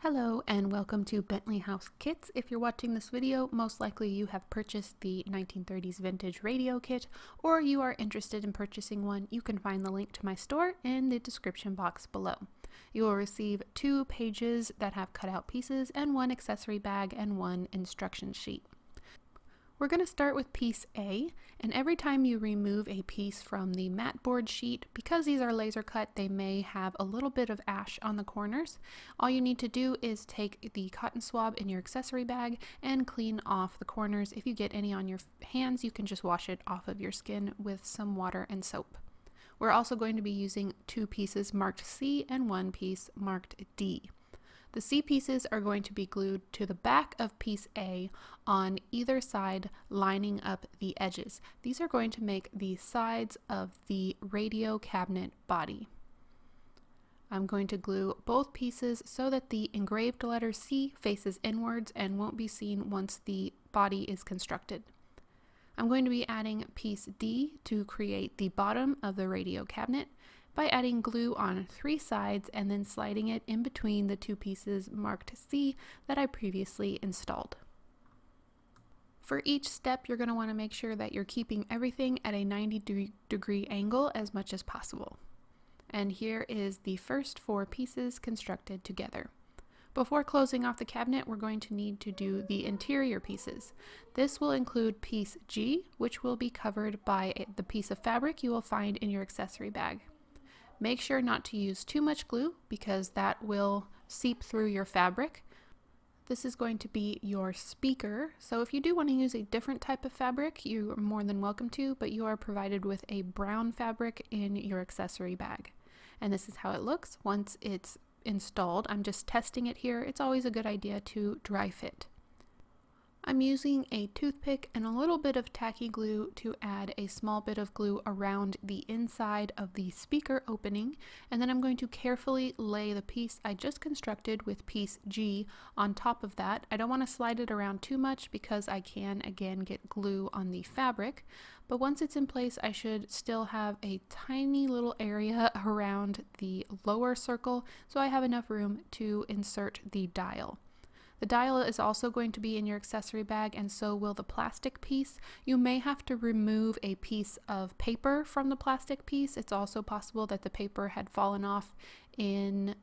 Hello and welcome to Bentley House Kits. If you're watching this video, most likely you have purchased the 1930s vintage radio kit, or you are interested in purchasing one. You can find the link to my store in the description box below. You will receive 2 pages that have cutout pieces and 1 accessory bag and 1 instruction sheet. We're going to start with piece A, and every time you remove a piece from the mat board sheet, because these are laser cut, they may have a little bit of ash on the corners. All you need to do is take the cotton swab in your accessory bag and clean off the corners. If you get any on your hands, you can just wash it off of your skin with some water and soap. We're also going to be using 2 pieces marked C and 1 piece marked D. The C pieces are going to be glued to the back of piece A on either side, lining up the edges. These are going to make the sides of the radio cabinet body. I'm going to glue both pieces so that the engraved letter C faces inwards and won't be seen once the body is constructed. I'm going to be adding piece D to create the bottom of the radio cabinet by adding glue on 3 sides and then sliding it in between the 2 pieces marked C that I previously installed. For each step, you're going to want to make sure that you're keeping everything at a 90-degree angle as much as possible. And here is the first 4 pieces constructed together. Before closing off the cabinet, we're going to need to do the interior pieces. This will include piece G, which will be covered by the piece of fabric you will find in your accessory bag. Make sure not to use too much glue because that will seep through your fabric. This is going to be your speaker, so if you do want to use a different type of fabric, you are more than welcome to, but you are provided with a brown fabric in your accessory bag. And this is how it looks once it's installed. I'm just testing it here. It's always a good idea to dry fit. I'm using a toothpick and a little bit of tacky glue to add a small bit of glue around the inside of the speaker opening, and then I'm going to carefully lay the piece I just constructed with piece G on top of that. I don't want to slide it around too much because I can again get glue on the fabric, but once it's in place I should still have a tiny little area around the lower circle so I have enough room to insert the dial. The dial is also going to be in your accessory bag, and so will the plastic piece. You may have to remove a piece of paper from the plastic piece. It's also possible that the paper had fallen off in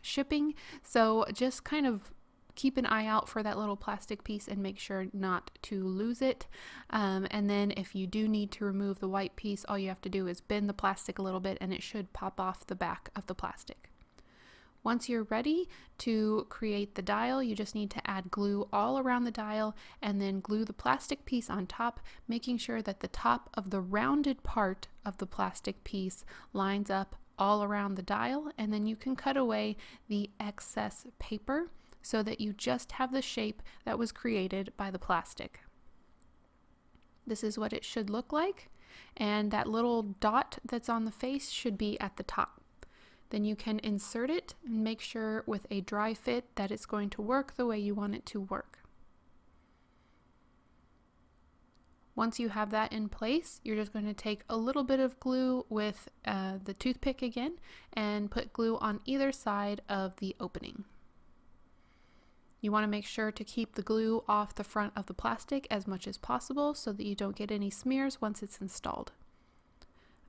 shipping, so just kind of keep an eye out for that little plastic piece and make sure not to lose it. And then if you do need to remove the white piece, all you have to do is bend the plastic a little bit and it should pop off the back of the plastic. Once you're ready to create the dial, you just need to add glue all around the dial and then glue the plastic piece on top, making sure that the top of the rounded part of the plastic piece lines up all around the dial, and then you can cut away the excess paper so that you just have the shape that was created by the plastic. This is what it should look like, and that little dot that's on the face should be at the top. Then you can insert it and make sure with a dry fit that it's going to work the way you want it to work. Once you have that in place, you're just going to take a little bit of glue with the toothpick again and put glue on either side of the opening. You want to make sure to keep the glue off the front of the plastic as much as possible so that you don't get any smears once it's installed.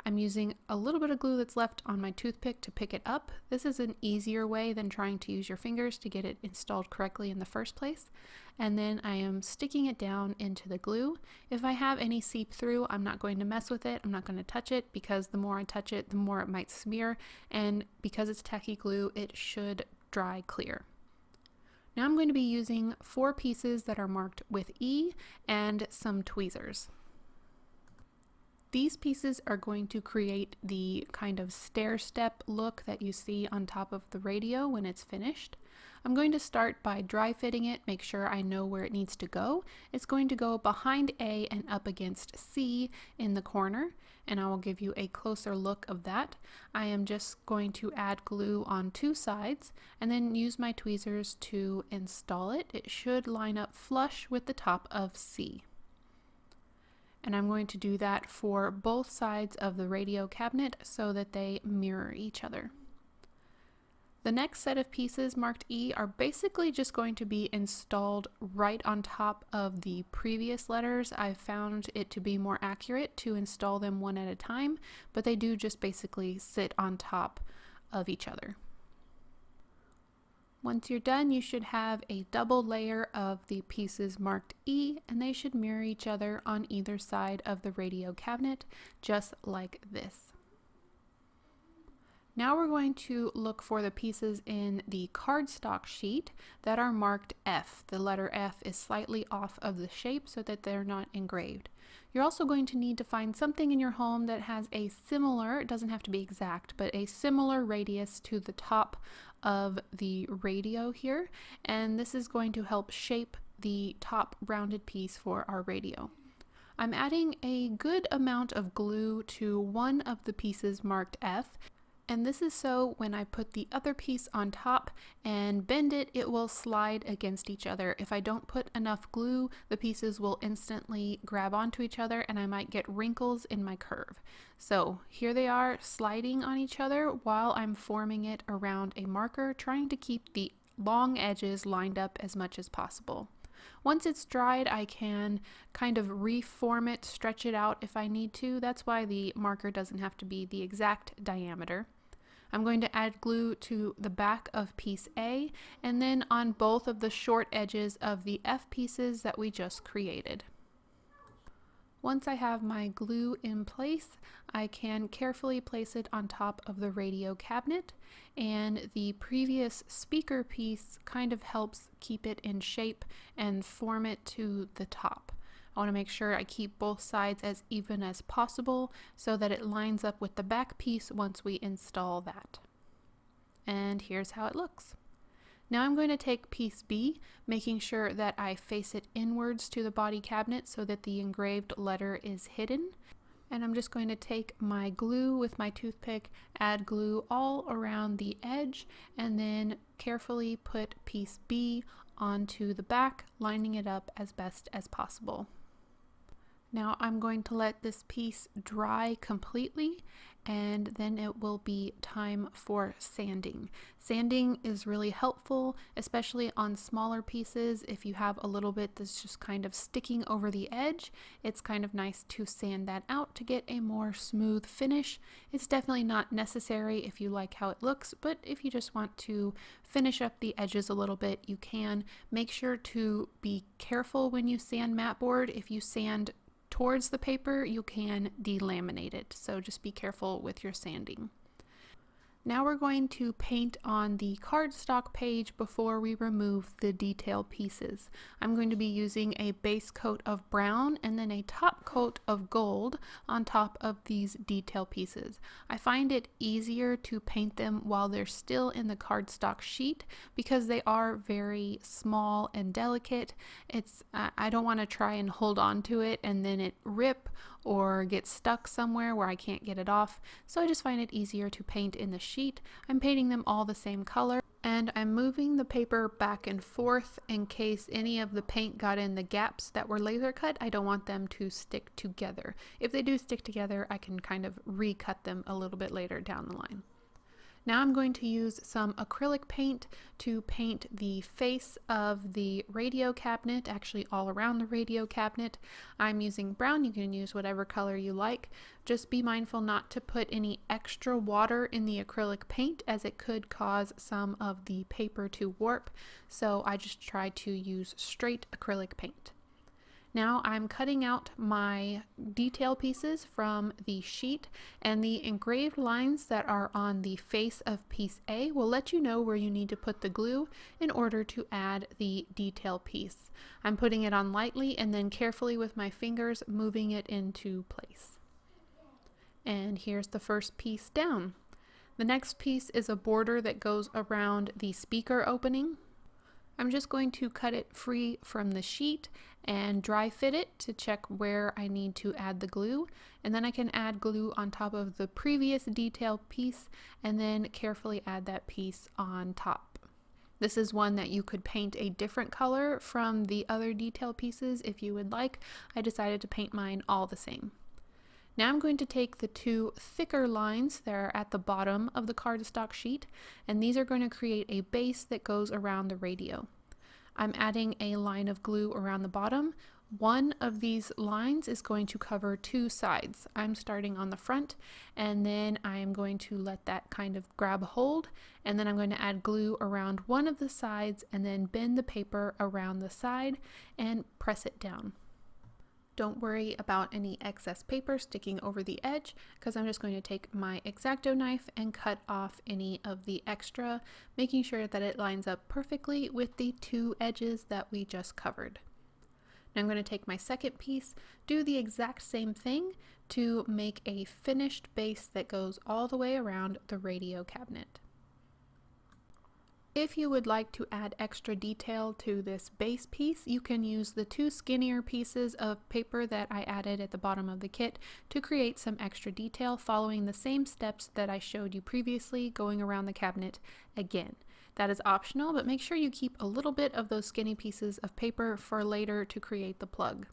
I'm using a little bit of glue that's left on my toothpick to pick it up. This is an easier way than trying to use your fingers to get it installed correctly in the first place. And then I am sticking it down into the glue. If I have any seep through, I'm not going to mess with it. I'm not going to touch it because the more I touch it, the more it might smear. And because it's tacky glue, it should dry clear. Now I'm going to be using 4 pieces that are marked with E and some tweezers. These pieces are going to create the kind of stair step look that you see on top of the radio when it's finished. I'm going to start by dry fitting it, make sure I know where it needs to go. It's going to go behind A and up against C in the corner, and I will give you a closer look of that. I am just going to add glue on 2 sides and then use my tweezers to install it. It should line up flush with the top of C. And I'm going to do that for both sides of the radio cabinet so that they mirror each other. The next set of pieces marked E are basically just going to be installed right on top of the previous letters. I've found it to be more accurate to install them one at a time, but they do just basically sit on top of each other. Once you're done, you should have a double layer of the pieces marked E, and they should mirror each other on either side of the radio cabinet, just like this. Now we're going to look for the pieces in the cardstock sheet that are marked F. The letter F is slightly off of the shape so that they're not engraved. You're also going to need to find something in your home that has a similar, it doesn't have to be exact, but a similar radius to the top of the radio here. And this is going to help shape the top rounded piece for our radio. I'm adding a good amount of glue to one of the pieces marked F. And this is so when I put the other piece on top and bend it, it will slide against each other. If I don't put enough glue, the pieces will instantly grab onto each other and I might get wrinkles in my curve. So here they are sliding on each other while I'm forming it around a marker, trying to keep the long edges lined up as much as possible. Once it's dried, I can kind of reform it, stretch it out if I need to. That's why the marker doesn't have to be the exact diameter. I'm going to add glue to the back of piece A and then on both of the short edges of the F pieces that we just created. Once I have my glue in place, I can carefully place it on top of the radio cabinet, and the previous speaker piece kind of helps keep it in shape and form it to the top. I want to make sure I keep both sides as even as possible so that it lines up with the back piece once we install that. And here's how it looks. Now I'm going to take piece B, making sure that I face it inwards to the body cabinet so that the engraved letter is hidden. And I'm just going to take my glue with my toothpick, add glue all around the edge, and then carefully put piece B onto the back, lining it up as best as possible. Now I'm going to let this piece dry completely, and then it will be time for sanding. Sanding is really helpful, especially on smaller pieces. If you have a little bit that's just kind of sticking over the edge, it's kind of nice to sand that out to get a more smooth finish. It's definitely not necessary if you like how it looks, but if you just want to finish up the edges a little bit, you can. Make sure to be careful when you sand mat board. If you sand towards the paper, you can delaminate it, so just be careful with your sanding. Now we're going to paint on the cardstock page before we remove the detail pieces. I'm going to be using a base coat of brown and then a top coat of gold on top of these detail pieces. I find it easier to paint them while they're still in the cardstock sheet because they are very small and delicate. I don't want to try and hold on to it and then it rip or get stuck somewhere where I can't get it off, so I just find it easier to paint in the sheet. I'm painting them all the same color, and I'm moving the paper back and forth in case any of the paint got in the gaps that were laser cut. I don't want them to stick together. If they do stick together, I can kind of recut them a little bit later down the line. Now I'm going to use some acrylic paint to paint the face of the radio cabinet, actually all around the radio cabinet. I'm using brown. You can use whatever color you like. Just be mindful not to put any extra water in the acrylic paint as it could cause some of the paper to warp. So I just try to use straight acrylic paint. Now I'm cutting out my detail pieces from the sheet, and the engraved lines that are on the face of piece A will let you know where you need to put the glue in order to add the detail piece. I'm putting it on lightly and then carefully with my fingers moving it into place. And here's the first piece down. The next piece is a border that goes around the speaker opening. I'm just going to cut it free from the sheet and dry fit it to check where I need to add the glue, and then I can add glue on top of the previous detail piece and then carefully add that piece on top. This is one that you could paint a different color from the other detail pieces if you would like. I decided to paint mine all the same. Now I'm going to take the two thicker lines that are at the bottom of the cardstock sheet, and these are going to create a base that goes around the radio. I'm adding a line of glue around the bottom. One of these lines is going to cover two sides. I'm starting on the front, and then I am going to let that kind of grab a hold, and then I'm going to add glue around one of the sides and then bend the paper around the side and press it down. Don't worry about any excess paper sticking over the edge, because I'm just going to take my X-Acto knife and cut off any of the extra, making sure that it lines up perfectly with the two edges that we just covered. Now I'm going to take my second piece, do the exact same thing to make a finished base that goes all the way around the radio cabinet. If you would like to add extra detail to this base piece, you can use the two skinnier pieces of paper that I added at the bottom of the kit to create some extra detail, following the same steps that I showed you previously, going around the cabinet again. That is optional, but make sure you keep a little bit of those skinny pieces of paper for later to create the plug.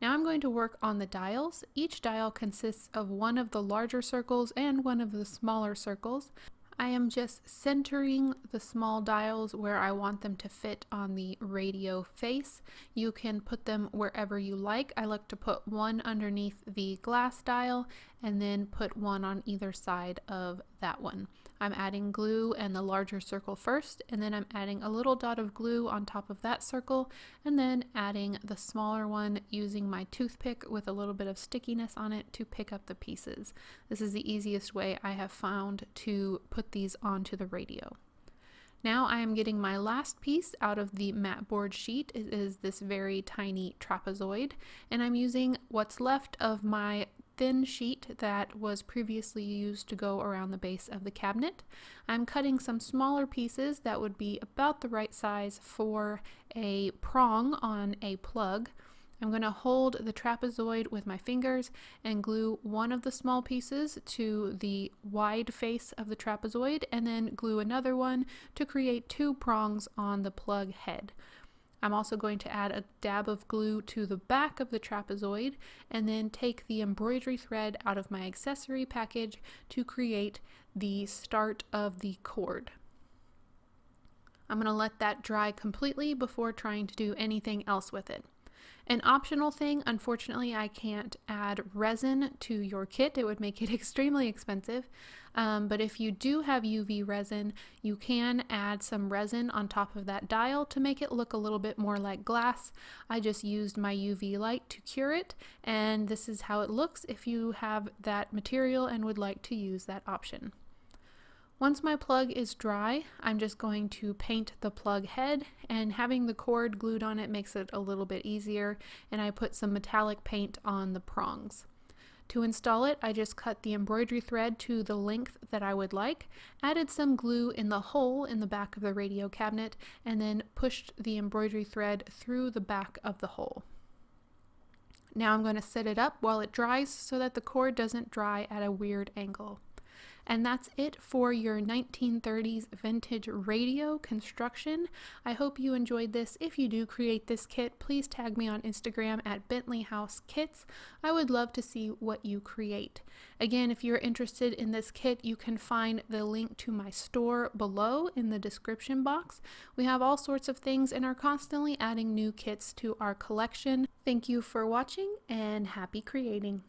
Now I'm going to work on the dials. Each dial consists of one of the larger circles and one of the smaller circles. I am just centering the small dials where I want them to fit on the radio face. You can put them wherever you like. I like to put one underneath the glass dial and then put one on either side of that one. I'm adding glue and the larger circle first, and then I'm adding a little dot of glue on top of that circle, and then adding the smaller one using my toothpick with a little bit of stickiness on it to pick up the pieces. This is the easiest way I have found to put these onto the radio. Now I am getting my last piece out of the mat board sheet. It is this very tiny trapezoid, and I'm using what's left of my thin sheet that was previously used to go around the base of the cabinet. I'm cutting some smaller pieces that would be about the right size for a prong on a plug. I'm going to hold the trapezoid with my fingers and glue one of the small pieces to the wide face of the trapezoid, and then glue another one to create two prongs on the plug head. I'm also going to add a dab of glue to the back of the trapezoid and then take the embroidery thread out of my accessory package to create the start of the cord. I'm going to let that dry completely before trying to do anything else with it. An optional thing, unfortunately I can't add resin to your kit. It would make it extremely expensive, but if you do have UV resin, you can add some resin on top of that dial to make it look a little bit more like glass. I just used my UV light to cure it, and this is how it looks if you have that material and would like to use that option. Once my plug is dry, I'm just going to paint the plug head, and having the cord glued on it makes it a little bit easier, and I put some metallic paint on the prongs. To install it, I just cut the embroidery thread to the length that I would like, added some glue in the hole in the back of the radio cabinet, and then pushed the embroidery thread through the back of the hole. Now I'm going to set it up while it dries so that the cord doesn't dry at a weird angle. And that's it for your 1930s vintage radio construction. I hope you enjoyed this. If you do create this kit, please tag me on Instagram at Bentley House Kits. I would love to see what you create. Again, if you're interested in this kit, you can find the link to my store below in the description box. We have all sorts of things and are constantly adding new kits to our collection. Thank you for watching and happy creating.